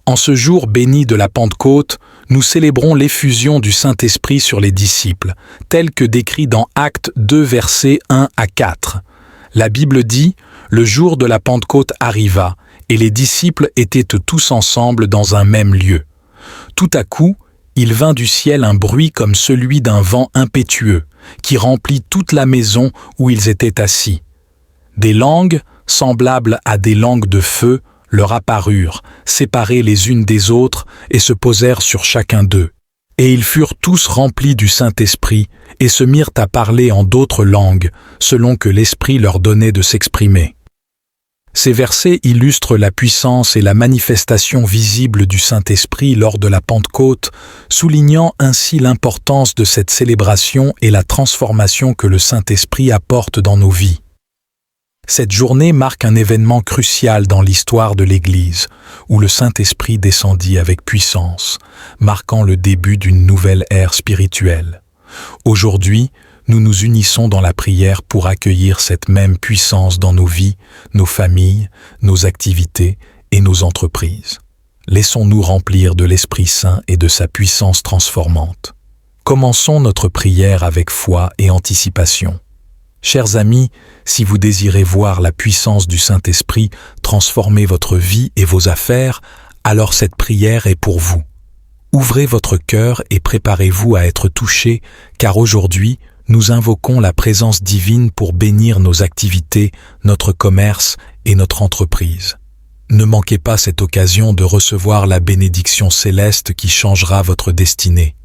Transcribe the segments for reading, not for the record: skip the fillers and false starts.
En ce jour béni de la Pentecôte, nous célébrons l'effusion du Saint-Esprit sur les disciples, tel que décrit dans Actes 2, versets 1 à 4. La Bible dit « Le jour de la Pentecôte arriva, et les disciples étaient tous ensemble dans un même lieu. Tout à coup, il vint du ciel un bruit comme celui d'un vent impétueux, qui remplit toute la maison où ils étaient assis. Des langues, semblables à des langues de feu, leur apparurent, séparées les unes des autres, et se posèrent sur chacun d'eux. Et ils furent tous remplis du Saint-Esprit, et se mirent à parler en d'autres langues, selon que l'Esprit leur donnait de s'exprimer. » Ces versets illustrent la puissance et la manifestation visible du Saint-Esprit lors de la Pentecôte, soulignant ainsi l'importance de cette célébration et la transformation que le Saint-Esprit apporte dans nos vies. Cette journée marque un événement crucial dans l'histoire de l'Église, où le Saint-Esprit descendit avec puissance, marquant le début d'une nouvelle ère spirituelle. Aujourd'hui, nous nous unissons dans la prière pour accueillir cette même puissance dans nos vies, nos familles, nos activités et nos entreprises. Laissons-nous remplir de l'Esprit Saint et de sa puissance transformante. Commençons notre prière avec foi et anticipation. Chers amis, si vous désirez voir la puissance du Saint-Esprit transformer votre vie et vos affaires, alors cette prière est pour vous. Ouvrez votre cœur et préparez-vous à être touchés, car aujourd'hui, nous invoquons la présence divine pour bénir nos activités, notre commerce et notre entreprise. Ne manquez pas cette occasion de recevoir la bénédiction céleste qui changera votre destinée.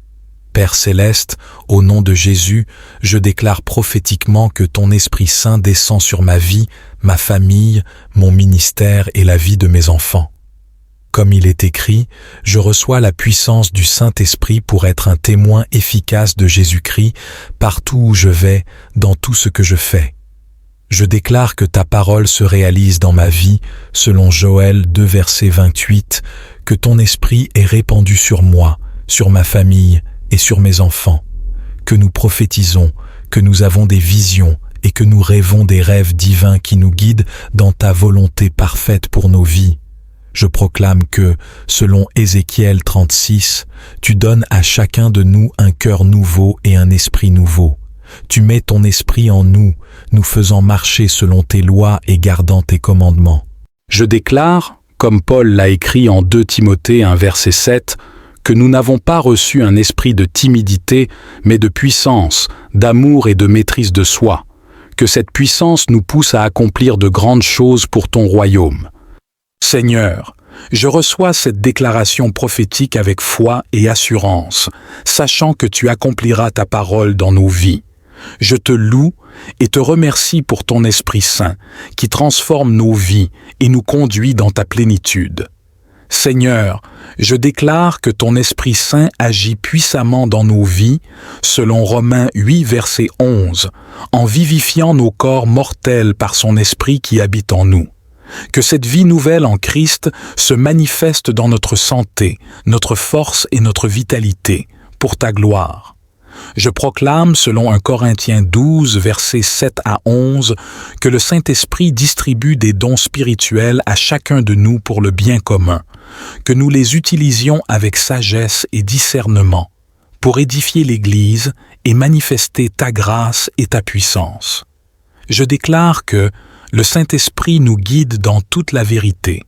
Père céleste, au nom de Jésus, je déclare prophétiquement que ton Esprit Saint descend sur ma vie, ma famille, mon ministère et la vie de mes enfants. Comme il est écrit, je reçois la puissance du Saint-Esprit pour être un témoin efficace de Jésus-Christ partout où je vais, dans tout ce que je fais. Je déclare que ta parole se réalise dans ma vie, selon Joël 2, verset 28, que ton Esprit est répandu sur moi, sur ma famille et sur mes enfants, que nous prophétisons, que nous avons des visions et que nous rêvons des rêves divins qui nous guident dans ta volonté parfaite pour nos vies. Je proclame que, selon Ézéchiel 36, tu donnes à chacun de nous un cœur nouveau et un esprit nouveau. Tu mets ton esprit en nous, nous faisant marcher selon tes lois et gardant tes commandements. Je déclare, comme Paul l'a écrit en 2 Timothée 1 verset 7, que nous n'avons pas reçu un esprit de timidité, mais de puissance, d'amour et de maîtrise de soi, que cette puissance nous pousse à accomplir de grandes choses pour ton royaume. Seigneur, je reçois cette déclaration prophétique avec foi et assurance, sachant que tu accompliras ta parole dans nos vies. Je te loue et te remercie pour ton Esprit Saint, qui transforme nos vies et nous conduit dans ta plénitude. Seigneur, je déclare que ton Esprit Saint agit puissamment dans nos vies, selon Romains 8, verset 11, en vivifiant nos corps mortels par son Esprit qui habite en nous. Que cette vie nouvelle en Christ se manifeste dans notre santé, notre force et notre vitalité, pour ta gloire. Je proclame, selon 1 Corinthiens 12, versets 7 à 11, que le Saint-Esprit distribue des dons spirituels à chacun de nous pour le bien commun, que nous les utilisions avec sagesse et discernement, pour édifier l'Église et manifester ta grâce et ta puissance. Je déclare que le Saint-Esprit nous guide dans toute la vérité,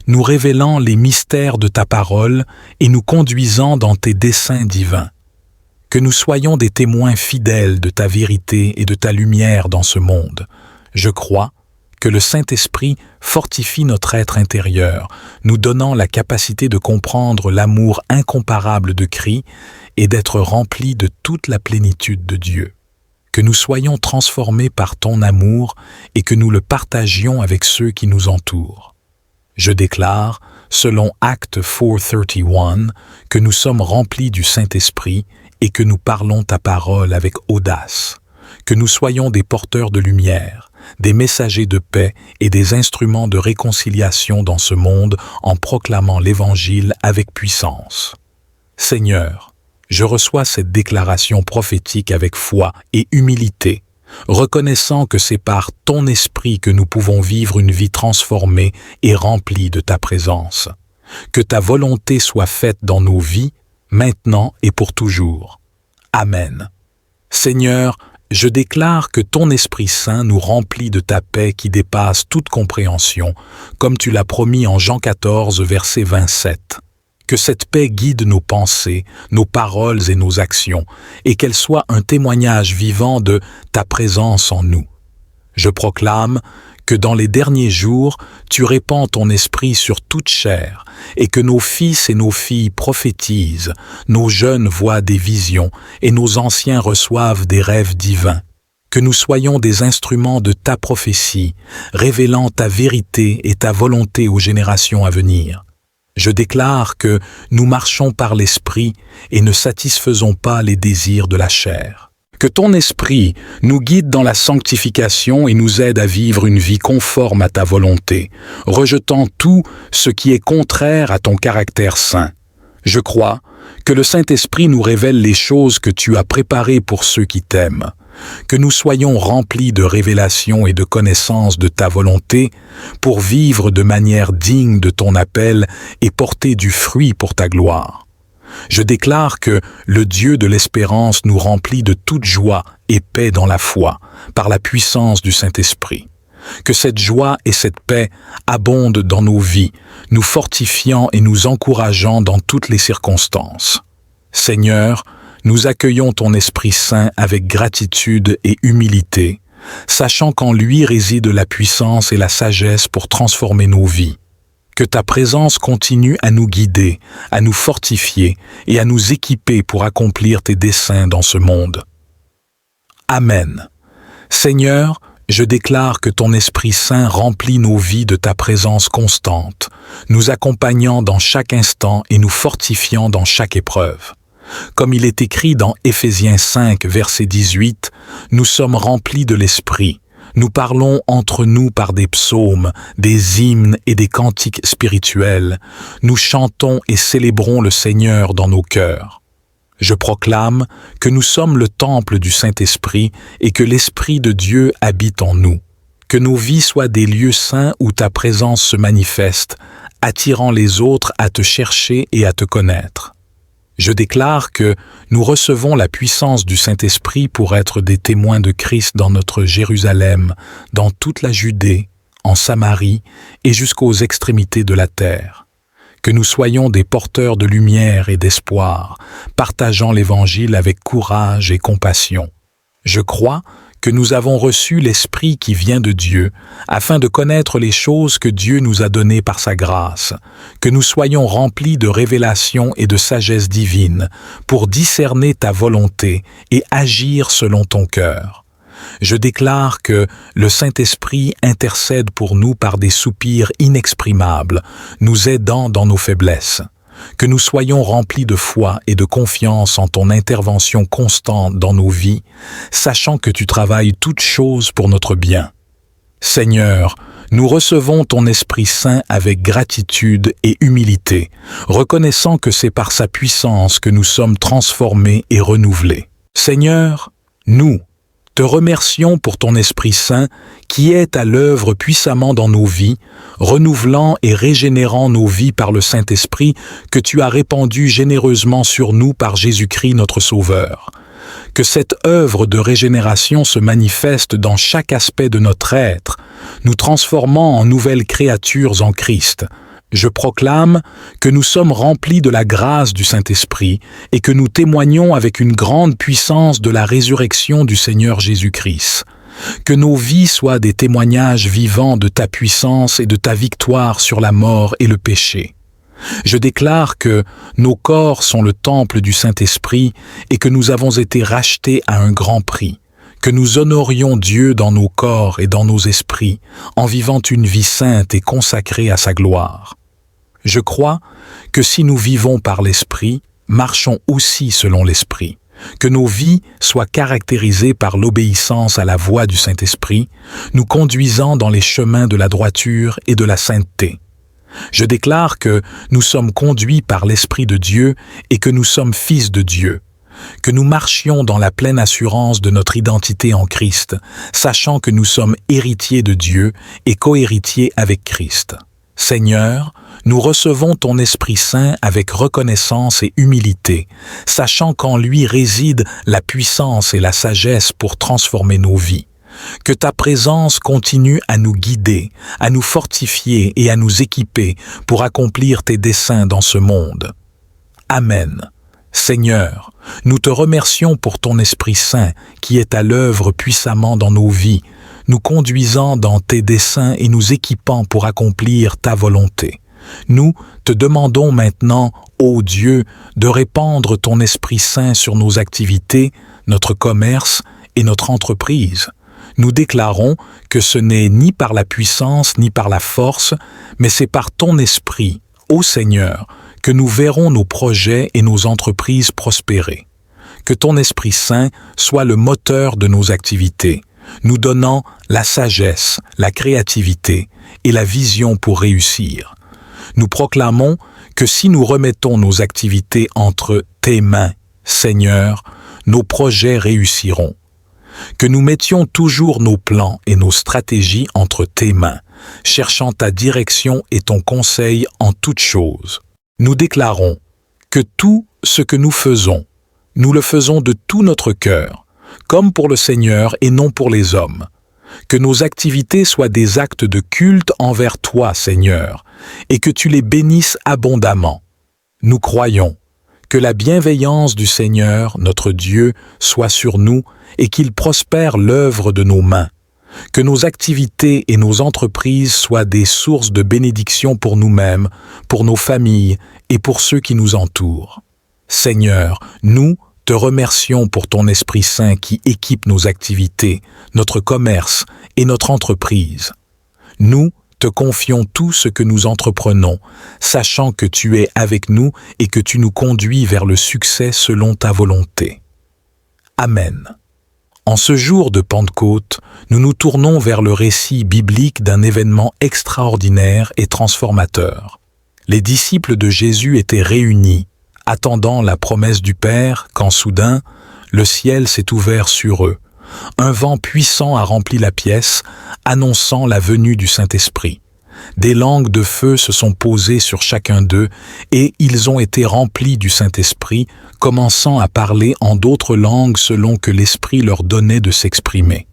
nous révélant les mystères de ta parole et nous conduisant dans tes desseins divins. Que nous soyons des témoins fidèles de ta vérité et de ta lumière dans ce monde. Je crois que le Saint-Esprit fortifie notre être intérieur, nous donnant la capacité de comprendre l'amour incomparable de Christ et d'être remplis de toute la plénitude de Dieu. Que nous soyons transformés par ton amour et que nous le partagions avec ceux qui nous entourent. Je déclare, selon Actes 4:31, que nous sommes remplis du Saint-Esprit et que nous parlons ta parole avec audace. Que nous soyons des porteurs de lumière, des messagers de paix et des instruments de réconciliation dans ce monde en proclamant l'Évangile avec puissance. Seigneur, je reçois cette déclaration prophétique avec foi et humilité, reconnaissant que c'est par ton esprit que nous pouvons vivre une vie transformée et remplie de ta présence. Que ta volonté soit faite dans nos vies, maintenant et pour toujours. Amen. Seigneur, je déclare que ton Esprit Saint nous remplit de ta paix qui dépasse toute compréhension, comme tu l'as promis en Jean 14, verset 27. Que cette paix guide nos pensées, nos paroles et nos actions, et qu'elle soit un témoignage vivant de ta présence en nous. Je proclame que dans les derniers jours, tu répands ton esprit sur toute chair, et que nos fils et nos filles prophétisent, nos jeunes voient des visions, et nos anciens reçoivent des rêves divins. Que nous soyons des instruments de ta prophétie, révélant ta vérité et ta volonté aux générations à venir. Je déclare que nous marchons par l'esprit et ne satisfaisons pas les désirs de la chair. Que ton esprit nous guide dans la sanctification et nous aide à vivre une vie conforme à ta volonté, rejetant tout ce qui est contraire à ton caractère saint. Je crois que le Saint-Esprit nous révèle les choses que tu as préparées pour ceux qui t'aiment. Que nous soyons remplis de révélations et de connaissances de ta volonté pour vivre de manière digne de ton appel et porter du fruit pour ta gloire. Je déclare que le Dieu de l'espérance nous remplit de toute joie et paix dans la foi, par la puissance du Saint-Esprit. Que cette joie et cette paix abondent dans nos vies, nous fortifiant et nous encourageant dans toutes les circonstances. Seigneur, nous accueillons ton Esprit Saint avec gratitude et humilité, sachant qu'en lui réside la puissance et la sagesse pour transformer nos vies. Que ta présence continue à nous guider, à nous fortifier et à nous équiper pour accomplir tes desseins dans ce monde. Amen. Seigneur, je déclare que ton Esprit Saint remplit nos vies de ta présence constante, nous accompagnant dans chaque instant et nous fortifiant dans chaque épreuve. Comme il est écrit dans Éphésiens 5, verset 18, nous sommes remplis de l'Esprit. Nous parlons entre nous par des psaumes, des hymnes et des cantiques spirituels. Nous chantons et célébrons le Seigneur dans nos cœurs. Je proclame que nous sommes le temple du Saint-Esprit et que l'Esprit de Dieu habite en nous. Que nos vies soient des lieux saints où ta présence se manifeste, attirant les autres à te chercher et à te connaître. Je déclare que nous recevons la puissance du Saint-Esprit pour être des témoins de Christ dans notre Jérusalem, dans toute la Judée, en Samarie et jusqu'aux extrémités de la terre. Que nous soyons des porteurs de lumière et d'espoir, partageant l'Évangile avec courage et compassion. Je crois que nous avons reçu l'Esprit qui vient de Dieu, afin de connaître les choses que Dieu nous a données par sa grâce, que nous soyons remplis de révélations et de sagesse divine, pour discerner ta volonté et agir selon ton cœur. Je déclare que le Saint-Esprit intercède pour nous par des soupirs inexprimables, nous aidant dans nos faiblesses. Que nous soyons remplis de foi et de confiance en ton intervention constante dans nos vies, sachant que tu travailles toutes choses pour notre bien. Seigneur, nous recevons ton Esprit Saint avec gratitude et humilité, reconnaissant que c'est par sa puissance que nous sommes transformés et renouvelés. Seigneur, nous te remercions pour ton Esprit Saint qui est à l'œuvre puissamment dans nos vies, renouvelant et régénérant nos vies par le Saint-Esprit que tu as répandu généreusement sur nous par Jésus-Christ notre Sauveur. Que cette œuvre de régénération se manifeste dans chaque aspect de notre être, nous transformant en nouvelles créatures en Christ. Je proclame que nous sommes remplis de la grâce du Saint-Esprit et que nous témoignons avec une grande puissance de la résurrection du Seigneur Jésus-Christ. Que nos vies soient des témoignages vivants de ta puissance et de ta victoire sur la mort et le péché. Je déclare que nos corps sont le temple du Saint-Esprit et que nous avons été rachetés à un grand prix. Que nous honorions Dieu dans nos corps et dans nos esprits, en vivant une vie sainte et consacrée à sa gloire. Je crois que si nous vivons par l'Esprit, marchons aussi selon l'Esprit, que nos vies soient caractérisées par l'obéissance à la voix du Saint-Esprit, nous conduisant dans les chemins de la droiture et de la sainteté. Je déclare que nous sommes conduits par l'Esprit de Dieu et que nous sommes fils de Dieu, que nous marchions dans la pleine assurance de notre identité en Christ, sachant que nous sommes héritiers de Dieu et cohéritiers avec Christ. Seigneur, nous recevons ton Esprit Saint avec reconnaissance et humilité, sachant qu'en lui réside la puissance et la sagesse pour transformer nos vies. Que ta présence continue à nous guider, à nous fortifier et à nous équiper pour accomplir tes desseins dans ce monde. Amen. Seigneur, nous te remercions pour ton Esprit Saint qui est à l'œuvre puissamment dans nos vies, nous conduisant dans tes desseins et nous équipant pour accomplir ta volonté. Nous te demandons maintenant, ô Dieu, de répandre ton Esprit Saint sur nos activités, notre commerce et notre entreprise. Nous déclarons que ce n'est ni par la puissance ni par la force, mais c'est par ton Esprit, ô Seigneur, que nous verrons nos projets et nos entreprises prospérer. Que ton Esprit Saint soit le moteur de nos activités, nous donnant la sagesse, la créativité et la vision pour réussir. Nous proclamons que si nous remettons nos activités entre tes mains, Seigneur, nos projets réussiront. Que nous mettions toujours nos plans et nos stratégies entre tes mains, cherchant ta direction et ton conseil en toutes choses. Nous déclarons que tout ce que nous faisons, nous le faisons de tout notre cœur, comme pour le Seigneur et non pour les hommes. Que nos activités soient des actes de culte envers toi, Seigneur, et que tu les bénisses abondamment. Nous croyons que la bienveillance du Seigneur, notre Dieu, soit sur nous et qu'il prospère l'œuvre de nos mains. Que nos activités et nos entreprises soient des sources de bénédiction pour nous-mêmes, pour nos familles et pour ceux qui nous entourent. Seigneur, nous te remercions pour ton Esprit Saint qui équipe nos activités, notre commerce et notre entreprise. Nous te confions tout ce que nous entreprenons, sachant que tu es avec nous et que tu nous conduis vers le succès selon ta volonté. Amen. En ce jour de Pentecôte, nous nous tournons vers le récit biblique d'un événement extraordinaire et transformateur. Les disciples de Jésus étaient réunis, attendant la promesse du Père, quand soudain, le ciel s'est ouvert sur eux. Un vent puissant a rempli la pièce, annonçant la venue du Saint-Esprit. Des langues de feu se sont posées sur chacun d'eux et ils ont été remplis du Saint-Esprit, commençant à parler en d'autres langues selon que l'Esprit leur donnait de s'exprimer.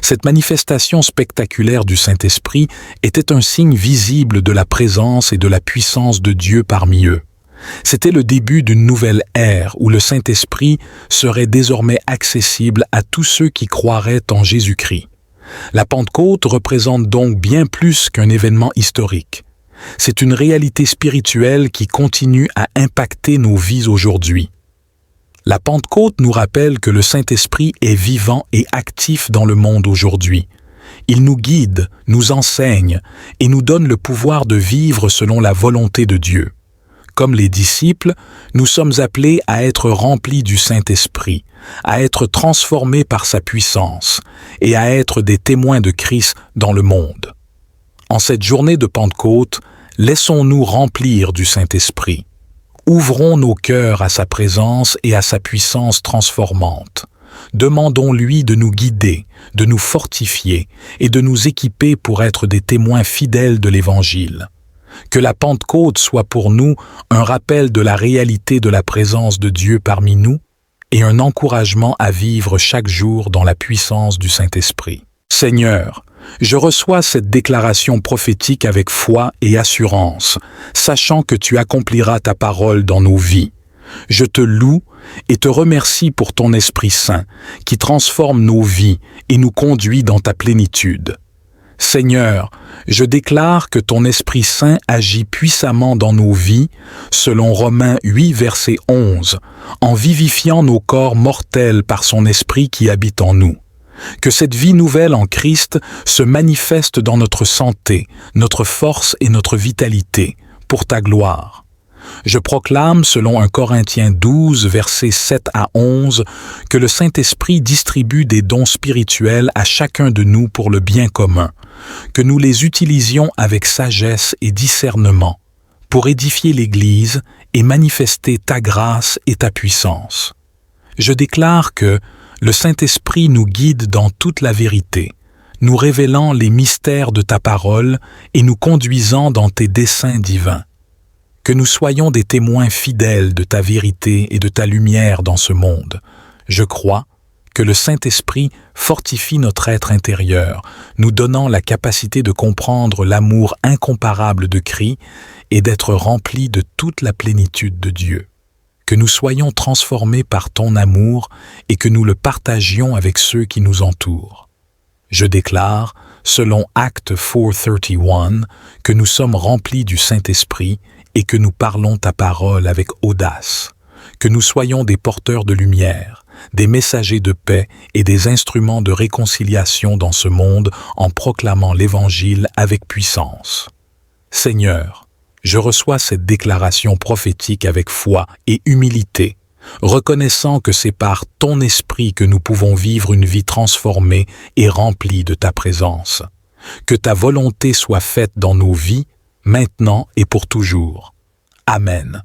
Cette manifestation spectaculaire du Saint-Esprit était un signe visible de la présence et de la puissance de Dieu parmi eux. C'était le début d'une nouvelle ère où le Saint-Esprit serait désormais accessible à tous ceux qui croiraient en Jésus-Christ. La Pentecôte représente donc bien plus qu'un événement historique. C'est une réalité spirituelle qui continue à impacter nos vies aujourd'hui. La Pentecôte nous rappelle que le Saint-Esprit est vivant et actif dans le monde aujourd'hui. Il nous guide, nous enseigne et nous donne le pouvoir de vivre selon la volonté de Dieu. Comme les disciples, nous sommes appelés à être remplis du Saint-Esprit, à être transformés par sa puissance et à être des témoins de Christ dans le monde. En cette journée de Pentecôte, laissons-nous remplir du Saint-Esprit. Ouvrons nos cœurs à sa présence et à sa puissance transformante. Demandons-lui de nous guider, de nous fortifier et de nous équiper pour être des témoins fidèles de l'Évangile. Que la Pentecôte soit pour nous un rappel de la réalité de la présence de Dieu parmi nous et un encouragement à vivre chaque jour dans la puissance du Saint-Esprit. Seigneur, je reçois cette déclaration prophétique avec foi et assurance, sachant que tu accompliras ta parole dans nos vies. Je te loue et te remercie pour ton Esprit Saint qui transforme nos vies et nous conduit dans ta plénitude. Seigneur, je déclare que ton Esprit Saint agit puissamment dans nos vies, selon Romains 8, verset 11, en vivifiant nos corps mortels par son Esprit qui habite en nous. Que cette vie nouvelle en Christ se manifeste dans notre santé, notre force et notre vitalité, pour ta gloire. Je proclame, selon 1 Corinthiens 12, versets 7 à 11, que le Saint-Esprit distribue des dons spirituels à chacun de nous pour le bien commun, que nous les utilisions avec sagesse et discernement, pour édifier l'Église et manifester ta grâce et ta puissance. Je déclare que le Saint-Esprit nous guide dans toute la vérité, nous révélant les mystères de ta parole et nous conduisant dans tes desseins divins. que nous soyons des témoins fidèles de ta vérité et de ta lumière dans ce monde. Je crois que le Saint-Esprit fortifie notre être intérieur, nous donnant la capacité de comprendre l'amour incomparable de Christ et d'être remplis de toute la plénitude de Dieu. Que nous soyons transformés par ton amour et que nous le partagions avec ceux qui nous entourent. Je déclare, selon Actes 4:31, que nous sommes remplis du Saint-Esprit et que nous parlons ta parole avec audace. Que nous soyons des porteurs de lumière, des messagers de paix et des instruments de réconciliation dans ce monde en proclamant l'Évangile avec puissance. Seigneur, je reçois cette déclaration prophétique avec foi et humilité, reconnaissant que c'est par ton esprit que nous pouvons vivre une vie transformée et remplie de ta présence. Que ta volonté soit faite dans nos vies, maintenant et pour toujours. Amen.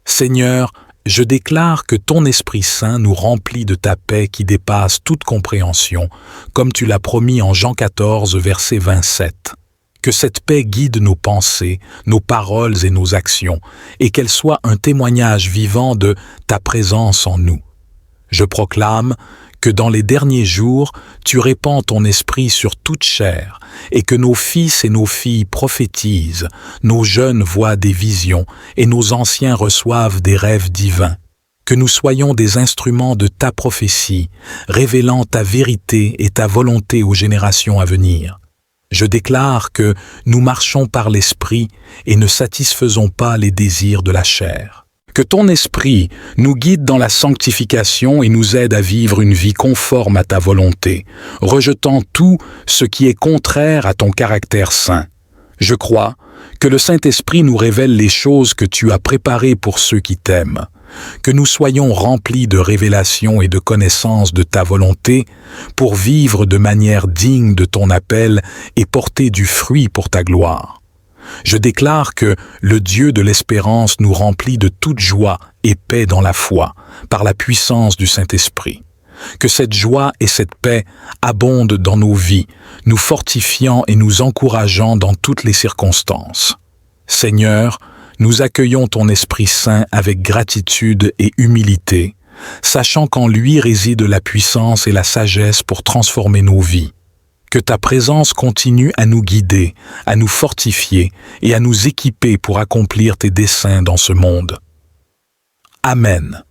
Seigneur, je déclare que ton Esprit Saint nous remplit de ta paix qui dépasse toute compréhension, comme tu l'as promis en Jean 14, verset 27. Que cette paix guide nos pensées, nos paroles et nos actions, et qu'elle soit un témoignage vivant de ta présence en nous. Je proclame que dans les derniers jours, tu répands ton esprit sur toute chair, et que nos fils et nos filles prophétisent, nos jeunes voient des visions, et nos anciens reçoivent des rêves divins. Que nous soyons des instruments de ta prophétie, révélant ta vérité et ta volonté aux générations à venir. Je déclare que nous marchons par l'esprit et ne satisfaisons pas les désirs de la chair. Que ton esprit nous guide dans la sanctification et nous aide à vivre une vie conforme à ta volonté, rejetant tout ce qui est contraire à ton caractère saint. Je crois que le Saint-Esprit nous révèle les choses que tu as préparées pour ceux qui t'aiment. Que nous soyons remplis de révélations et de connaissances de ta volonté pour vivre de manière digne de ton appel et porter du fruit pour ta gloire. Je déclare que le Dieu de l'espérance nous remplit de toute joie et paix dans la foi, par la puissance du Saint-Esprit. Que cette joie et cette paix abondent dans nos vies, nous fortifiant et nous encourageant dans toutes les circonstances. Seigneur, nous accueillons ton Esprit Saint avec gratitude et humilité, sachant qu'en lui réside la puissance et la sagesse pour transformer nos vies. Que ta présence continue à nous guider, à nous fortifier et à nous équiper pour accomplir tes desseins dans ce monde. Amen.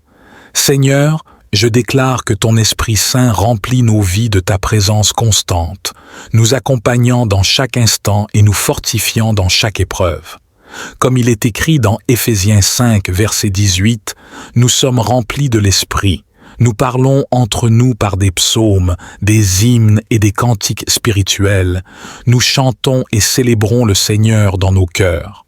Seigneur, je déclare que ton Esprit Saint remplit nos vies de ta présence constante, nous accompagnant dans chaque instant et nous fortifiant dans chaque épreuve. Comme il est écrit dans Éphésiens 5, verset 18, nous sommes remplis de l'Esprit. Nous parlons entre nous par des psaumes, des hymnes et des cantiques spirituels. Nous chantons et célébrons le Seigneur dans nos cœurs.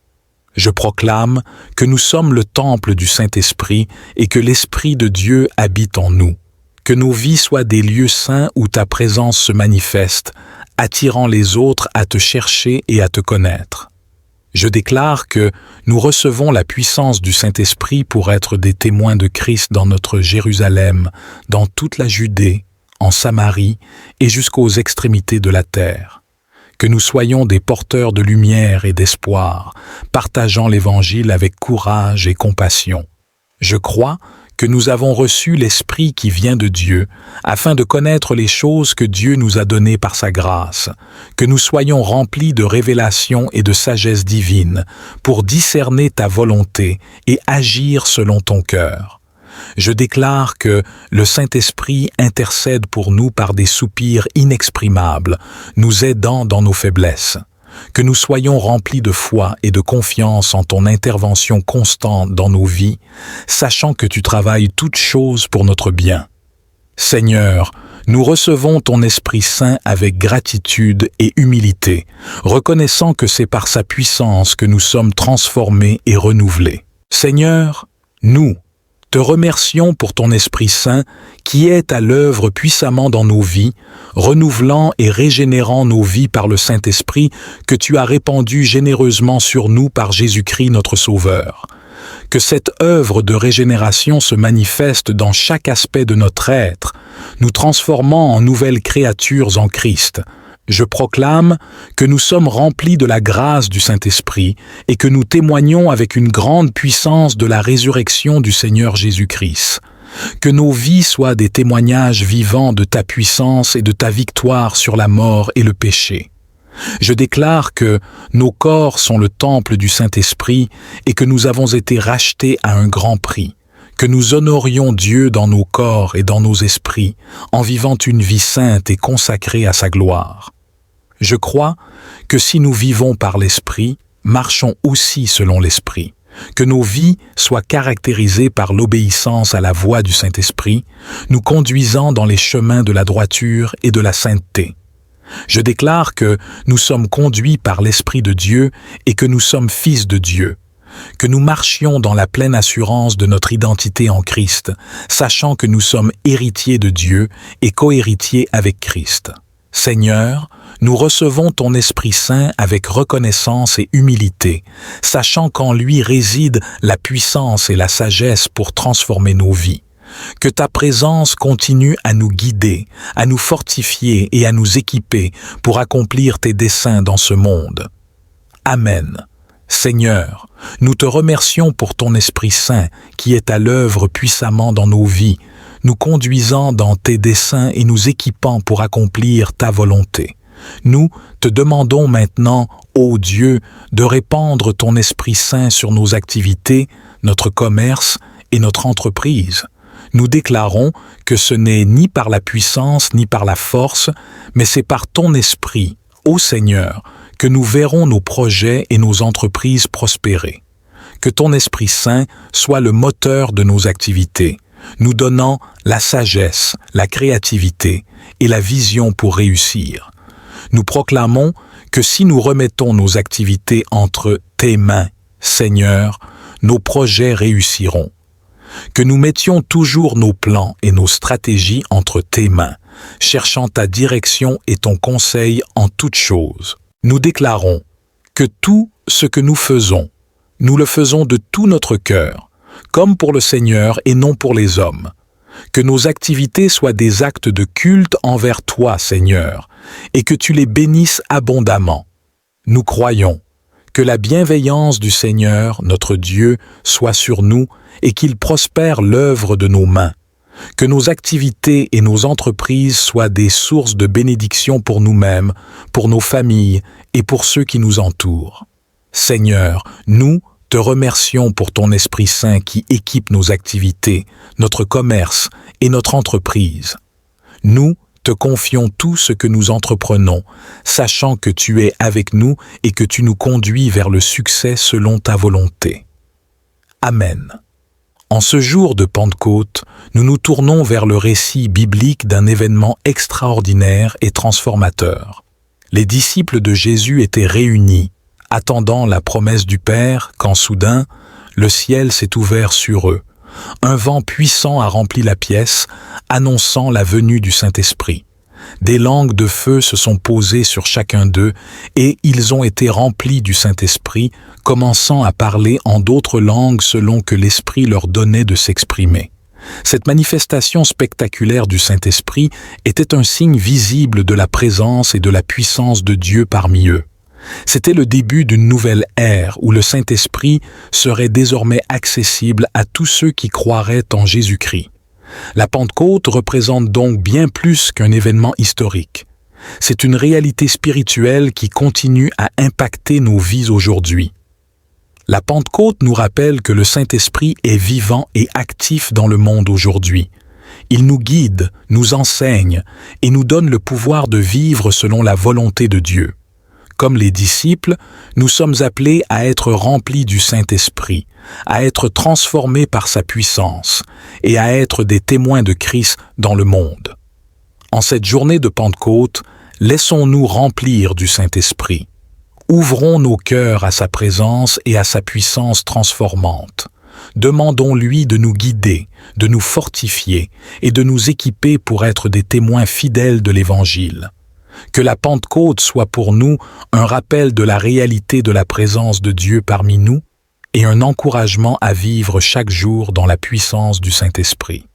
Je proclame que nous sommes le temple du Saint-Esprit et que l'Esprit de Dieu habite en nous. Que nos vies soient des lieux saints où ta présence se manifeste, attirant les autres à te chercher et à te connaître. Je déclare que nous recevons la puissance du Saint-Esprit pour être des témoins de Christ dans notre Jérusalem, dans toute la Judée, en Samarie et jusqu'aux extrémités de la terre. Que nous soyons des porteurs de lumière et d'espoir, partageant l'Évangile avec courage et compassion. Je crois que nous avons reçu l'Esprit qui vient de Dieu, afin de connaître les choses que Dieu nous a données par sa grâce, que nous soyons remplis de révélations et de sagesse divine, pour discerner ta volonté et agir selon ton cœur. Je déclare que le Saint-Esprit intercède pour nous par des soupirs inexprimables, nous aidant dans nos faiblesses. Que nous soyons remplis de foi et de confiance en ton intervention constante dans nos vies, sachant que tu travailles toutes choses pour notre bien. Seigneur, nous recevons ton Esprit Saint avec gratitude et humilité, reconnaissant que c'est par sa puissance que nous sommes transformés et renouvelés. Seigneur, nous te remercions pour ton Esprit Saint qui est à l'œuvre puissamment dans nos vies, renouvelant et régénérant nos vies par le Saint-Esprit que tu as répandu généreusement sur nous par Jésus-Christ notre Sauveur. Que cette œuvre de régénération se manifeste dans chaque aspect de notre être, nous transformant en nouvelles créatures en Christ, Je proclame que nous sommes remplis de la grâce du Saint-Esprit et que nous témoignons avec une grande puissance de la résurrection du Seigneur Jésus-Christ. Que nos vies soient des témoignages vivants de ta puissance et de ta victoire sur la mort et le péché. Je déclare que nos corps sont le temple du Saint-Esprit et que nous avons été rachetés à un grand prix. Que nous honorions Dieu dans nos corps et dans nos esprits, en vivant une vie sainte et consacrée à sa gloire. Je crois que si nous vivons par l'Esprit, marchons aussi selon l'Esprit. Que nos vies soient caractérisées par l'obéissance à la voix du Saint-Esprit, nous conduisant dans les chemins de la droiture et de la sainteté. Je déclare que nous sommes conduits par l'Esprit de Dieu et que nous sommes fils de Dieu. Que nous marchions dans la pleine assurance de notre identité en Christ, sachant que nous sommes héritiers de Dieu et cohéritiers avec Christ. Seigneur, nous recevons ton Esprit Saint avec reconnaissance et humilité, sachant qu'en lui réside la puissance et la sagesse pour transformer nos vies. Que ta présence continue à nous guider, à nous fortifier et à nous équiper pour accomplir tes desseins dans ce monde. Amen. Seigneur, nous te remercions pour ton Esprit Saint qui est à l'œuvre puissamment dans nos vies, nous conduisant dans tes desseins et nous équipant pour accomplir ta volonté. Nous te demandons maintenant, ô Dieu, de répandre ton Esprit Saint sur nos activités, notre commerce et notre entreprise. Nous déclarons que ce n'est ni par la puissance ni par la force, mais c'est par ton Esprit, ô Seigneur, que nous verrons nos projets et nos entreprises prospérer. Que ton Esprit Saint soit le moteur de nos activités, nous donnant la sagesse, la créativité et la vision pour réussir. Nous proclamons que si nous remettons nos activités entre tes mains, Seigneur, nos projets réussiront. Que nous mettions toujours nos plans et nos stratégies entre tes mains, cherchant ta direction et ton conseil en toutes choses. Nous déclarons que tout ce que nous faisons, nous le faisons de tout notre cœur, comme pour le Seigneur et non pour les hommes. Que nos activités soient des actes de culte envers toi, Seigneur, et que tu les bénisses abondamment. Nous croyons que la bienveillance du Seigneur, notre Dieu, soit sur nous et qu'il prospère l'œuvre de nos mains. Que nos activités et nos entreprises soient des sources de bénédiction pour nous-mêmes, pour nos familles et pour ceux qui nous entourent. Seigneur, nous te remercions pour ton Esprit Saint qui équipe nos activités, notre commerce et notre entreprise. Nous te confions tout ce que nous entreprenons, sachant que tu es avec nous et que tu nous conduis vers le succès selon ta volonté. Amen. En ce jour de Pentecôte, nous nous tournons vers le récit biblique d'un événement extraordinaire et transformateur. Les disciples de Jésus étaient réunis, attendant la promesse du Père, quand soudain, le ciel s'est ouvert sur eux. Un vent puissant a rempli la pièce, annonçant la venue du Saint-Esprit. Des langues de feu se sont posées sur chacun d'eux, et ils ont été remplis du Saint-Esprit, commençant à parler en d'autres langues selon que l'Esprit leur donnait de s'exprimer. Cette manifestation spectaculaire du Saint-Esprit était un signe visible de la présence et de la puissance de Dieu parmi eux. C'était le début d'une nouvelle ère où le Saint-Esprit serait désormais accessible à tous ceux qui croiraient en Jésus-Christ. La Pentecôte représente donc bien plus qu'un événement historique. C'est une réalité spirituelle qui continue à impacter nos vies aujourd'hui. La Pentecôte nous rappelle que le Saint-Esprit est vivant et actif dans le monde aujourd'hui. Il nous guide, nous enseigne et nous donne le pouvoir de vivre selon la volonté de Dieu. Comme les disciples, nous sommes appelés à être remplis du Saint-Esprit, à être transformés par sa puissance et à être des témoins de Christ dans le monde. En cette journée de Pentecôte, laissons-nous remplir du Saint-Esprit. Ouvrons nos cœurs à sa présence et à sa puissance transformante. Demandons-lui de nous guider, de nous fortifier et de nous équiper pour être des témoins fidèles de l'Évangile. Que la Pentecôte soit pour nous un rappel de la réalité de la présence de Dieu parmi nous et un encouragement à vivre chaque jour dans la puissance du Saint-Esprit.